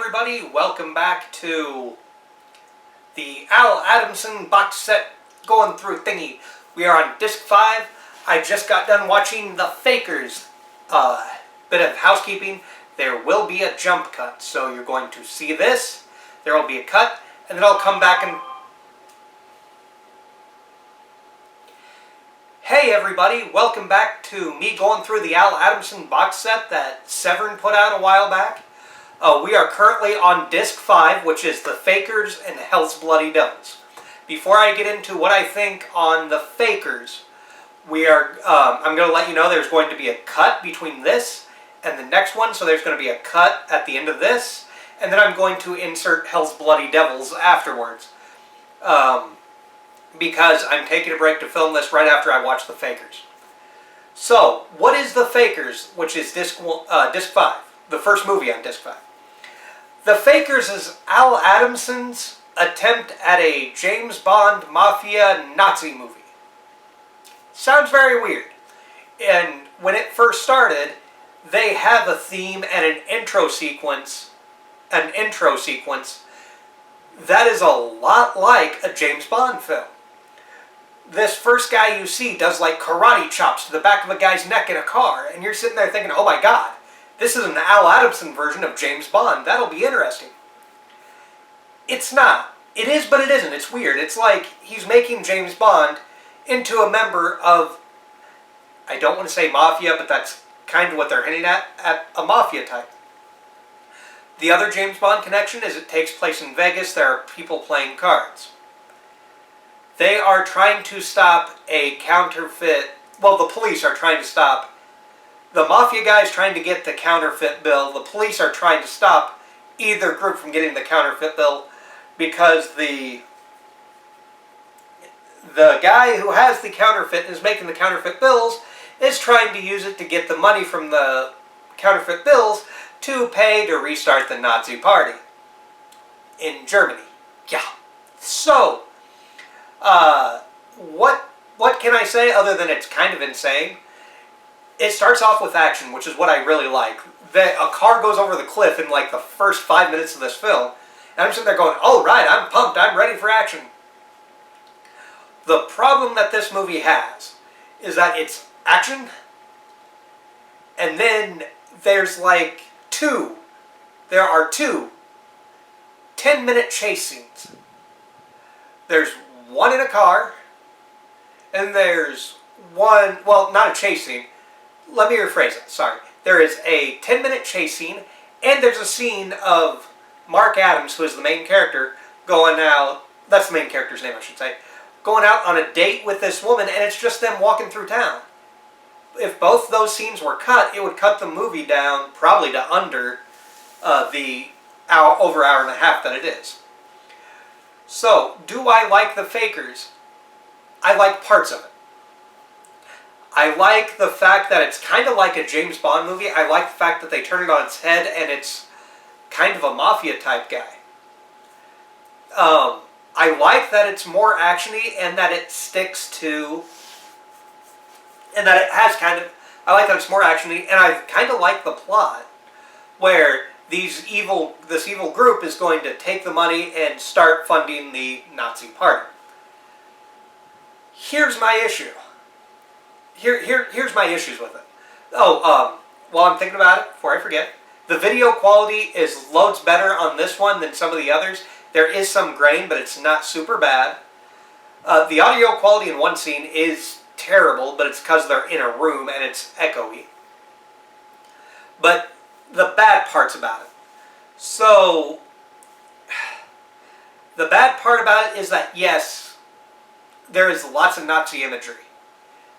everybody, welcome back to the Adamson box set going through thingy. We are on disc 5. I just got done watching The Fakers. Bit of housekeeping. There will be a jump cut, so you're going to see this. There will be a cut, and then I'll come back and... Hey everybody, welcome back to me going through the Adamson box set that Severn put out a while back. We are currently on disc 5, which is The Fakers and Hell's Bloody Devils. Before I get into what I think on The Fakers, I'm going to let you know there's going to be a cut between this and the next one, so there's going to be a cut at the end of this, and then I'm going to insert Hell's Bloody Devils afterwards. Because I'm taking a break to film this right after I watch The Fakers. So, what is The Fakers, which is disc 5, the first movie on disc 5? The Fakers is Al Adamson's attempt at a James Bond mafia Nazi movie. Sounds very weird. And when it first started, they have a theme and an intro sequence that is a lot like a James Bond film. This first guy you see does like karate chops to the back of a guy's neck in a car, and you're sitting there thinking, oh my god, this is an Al Adamson version of James Bond. That'll be interesting. It's not. It is, but it isn't. It's weird. It's like he's making James Bond into a member of, I don't want to say mafia, but that's kind of what they're hinting at a mafia type. The other James Bond connection is it takes place in Vegas. There are people playing cards. They are trying to stop a counterfeit... Well, the police are trying to stop... The mafia guys trying to get the counterfeit bill. The police are trying to stop either group from getting the counterfeit bill because the guy who has the counterfeit and is making the counterfeit bills is trying to use it to get the money from the counterfeit bills to pay to restart the Nazi party in Germany. Yeah. So... what can I say other than it's kind of insane? It starts off with action, which is what I really like. A car goes over the cliff in like the first 5 minutes of this film, and I'm sitting there going, all right, I'm pumped, I'm ready for action. The problem that this movie has is that it's action, and then there's like there are two 10-minute chase scenes. There's one in a car, and there's one, well, not a chase scene. Let me rephrase it, sorry. There is a 10-minute chase scene, and there's a scene of Mark Adams, who is the main character, going out, that's the main character's name, I should say, going out on a date with this woman, and it's just them walking through town. If both those scenes were cut, it would cut the movie down probably to under the over hour and a half that it is. So, do I like The Fakers? I like parts of it. I like the fact that it's kind of like a James Bond movie. I like the fact that they turn it on its head and it's kind of a mafia type guy. I like that it's more actiony and that it sticks to... And that it has kind of... I like that it's more actiony, and I kind of like the plot where this evil group is going to take the money and start funding the Nazi party. Here's my issue. Here's my issues with it. While I'm thinking about it, before I forget, the video quality is loads better on this one than some of the others. There is some grain, but it's not super bad. The audio quality in one scene is terrible, but it's because they're in a room and it's echoey. But the bad parts about it. So, the bad part about it is that, yes, there is lots of Nazi imagery.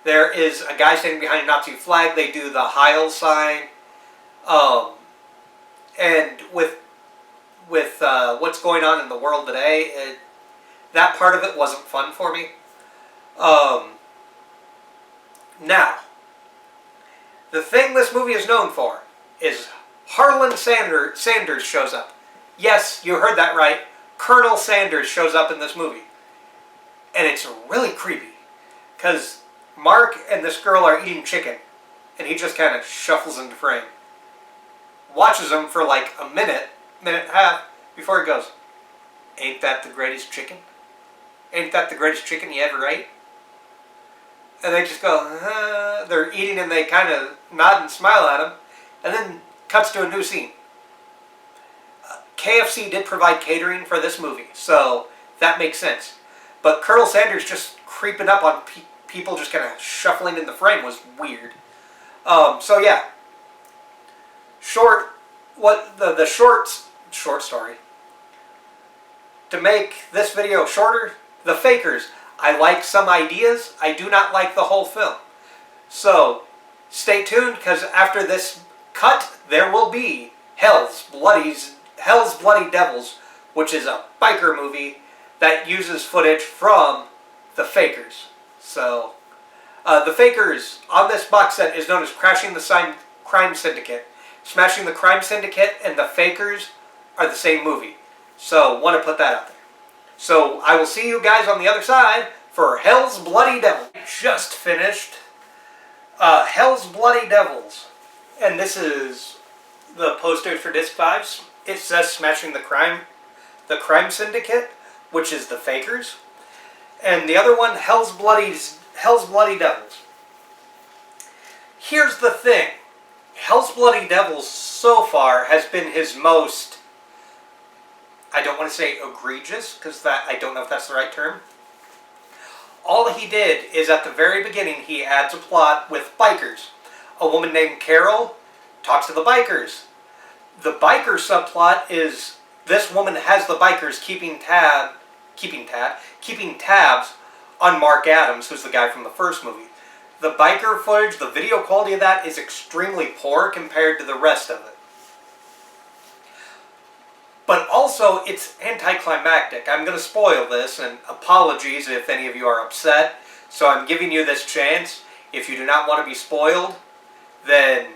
There is a guy standing behind a Nazi flag. They do the Heil sign. And with what's going on in the world today, that part of it wasn't fun for me. Now, the thing this movie is known for is Harlan Sanders shows up. Yes, you heard that right. Colonel Sanders shows up in this movie. And it's really creepy. Because Mark and this girl are eating chicken. And he just kind of shuffles into frame. Watches them for like a minute. minute and a half before he goes, "Ain't that the greatest chicken? Ain't that the greatest chicken you ever ate?" And they just go, they're eating and they kind of nod and smile at him. And then cuts to a new scene. KFC did provide catering for this movie, so that makes sense. But Colonel Sanders just creeping up on people just kind of shuffling in the frame was weird. So yeah. The short story. To make this video shorter, The Fakers. I like some ideas. I do not like the whole film. So stay tuned, because after this cut, there will be Hell's Bloody Devils, which is a biker movie that uses footage from The Fakers. So, The Fakers on this box set is known as Crashing the Crime Syndicate. Smashing the Crime Syndicate and The Fakers are the same movie. So, want to put that out there. So, I will see you guys on the other side for Hell's Bloody Devils. Just finished Hell's Bloody Devils. And this is the poster for Disc 5. It says Smashing the Crime Syndicate, which is The Fakers. And the other one, Hell's Bloody Devils. Here's the thing. Hell's Bloody Devils so far has been his most, I don't want to say egregious, because I don't know if that's the right term. All he did is at the very beginning he adds a plot with bikers. A woman named Carol talks to the bikers. The biker subplot is this woman has the bikers keeping tabs on Mark Adams, who's the guy from the first movie. The biker footage, the video quality of that is extremely poor compared to the rest of it. But also, it's anticlimactic. I'm going to spoil this, and apologies if any of you are upset. So I'm giving you this chance. If you do not want to be spoiled, then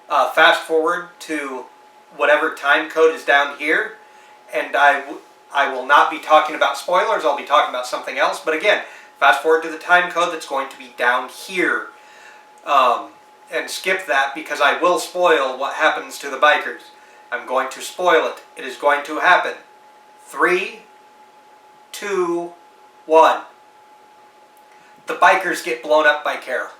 fast forward to whatever time code is down here. And I will not be talking about spoilers. I'll be talking about something else. But again, fast forward to the time code that's going to be down here. And skip that, because I will spoil what happens to the bikers. I'm going to spoil it. It is going to happen. 3, 2, 1. The bikers get blown up by Carol.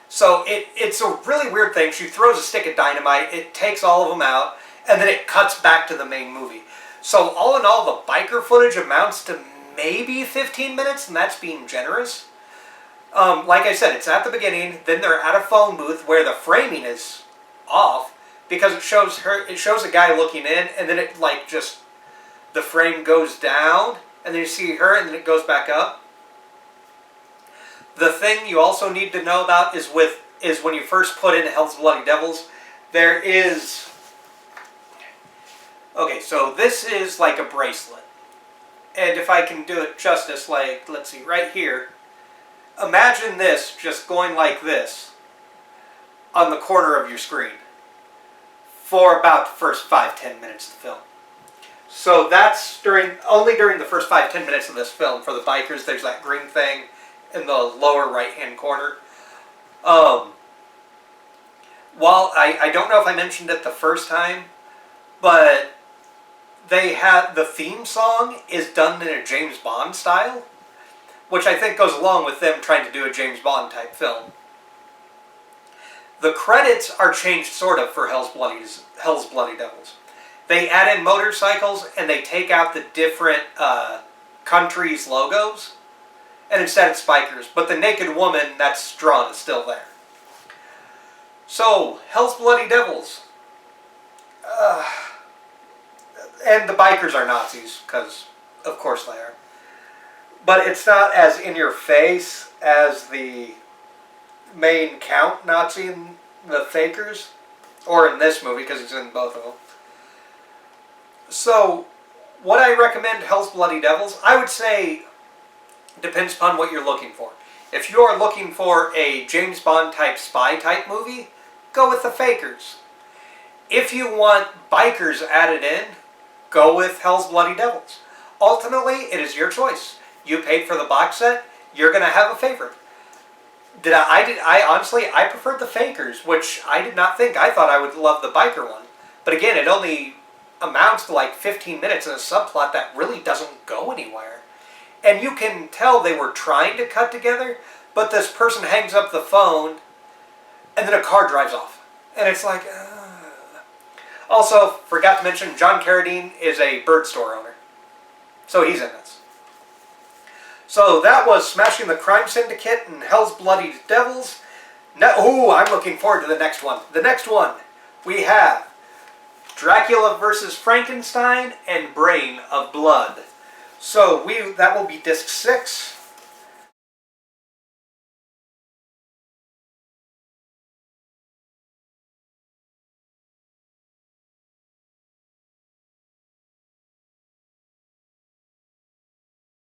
So it's a really weird thing. She throws a stick of dynamite, it takes all of them out, and then it cuts back to the main movie. So all in all, the biker footage amounts to maybe 15 minutes, and that's being generous. Like I said, it's at the beginning, then they're at a phone booth where the framing is off, because it shows a guy looking in, and then it the frame goes down, and then you see her, and then it goes back up. The thing you also need to know about is when you first put in Hell's Bloody Devils, there is... Okay, so this is like a bracelet. And if I can do it justice, let's see, right here. Imagine this just going like this on the corner of your screen for about the first 5-10 minutes of the film. So that's only during the first 5-10 minutes of this film. For the bikers, there's that green thing in the lower right-hand corner. While I don't know if I mentioned it the first time, but the theme song is done in a James Bond style, which I think goes along with them trying to do a James Bond type film. The credits are changed sort of for Hell's Bloody Devils. They add in motorcycles and they take out the different countries' logos, and instead it's bikers. But the naked woman that's drawn is still there. So, Hell's Bloody Devils. And the bikers are Nazis, because of course they are. But it's not as in your face as the main Count Nazi in The Fakers, or in this movie, because he's in both of them. So, what I recommend Hell's Bloody Devils, I would say, depends upon what you're looking for. If you are looking for a James Bond type spy type movie, go with The Fakers. If you want bikers added in, go with Hell's Bloody Devils. Ultimately, it is your choice. You paid for the box set, you're going to have a favorite. Honestly, I preferred The Fakers, which I did not think. I thought I would love the biker one. But again, it only amounts to like 15 minutes in a subplot that really doesn't go anywhere. And you can tell they were trying to cut together, but this person hangs up the phone, and then a car drives off. And it's like... Also, forgot to mention, John Carradine is a bird store owner. So he's in this. So that was Smashing the Crime Syndicate and Hell's Bloody Devils. I'm looking forward to the next one. The next one, we have Dracula vs. Frankenstein and Brain of Blood. So that will be disc 6.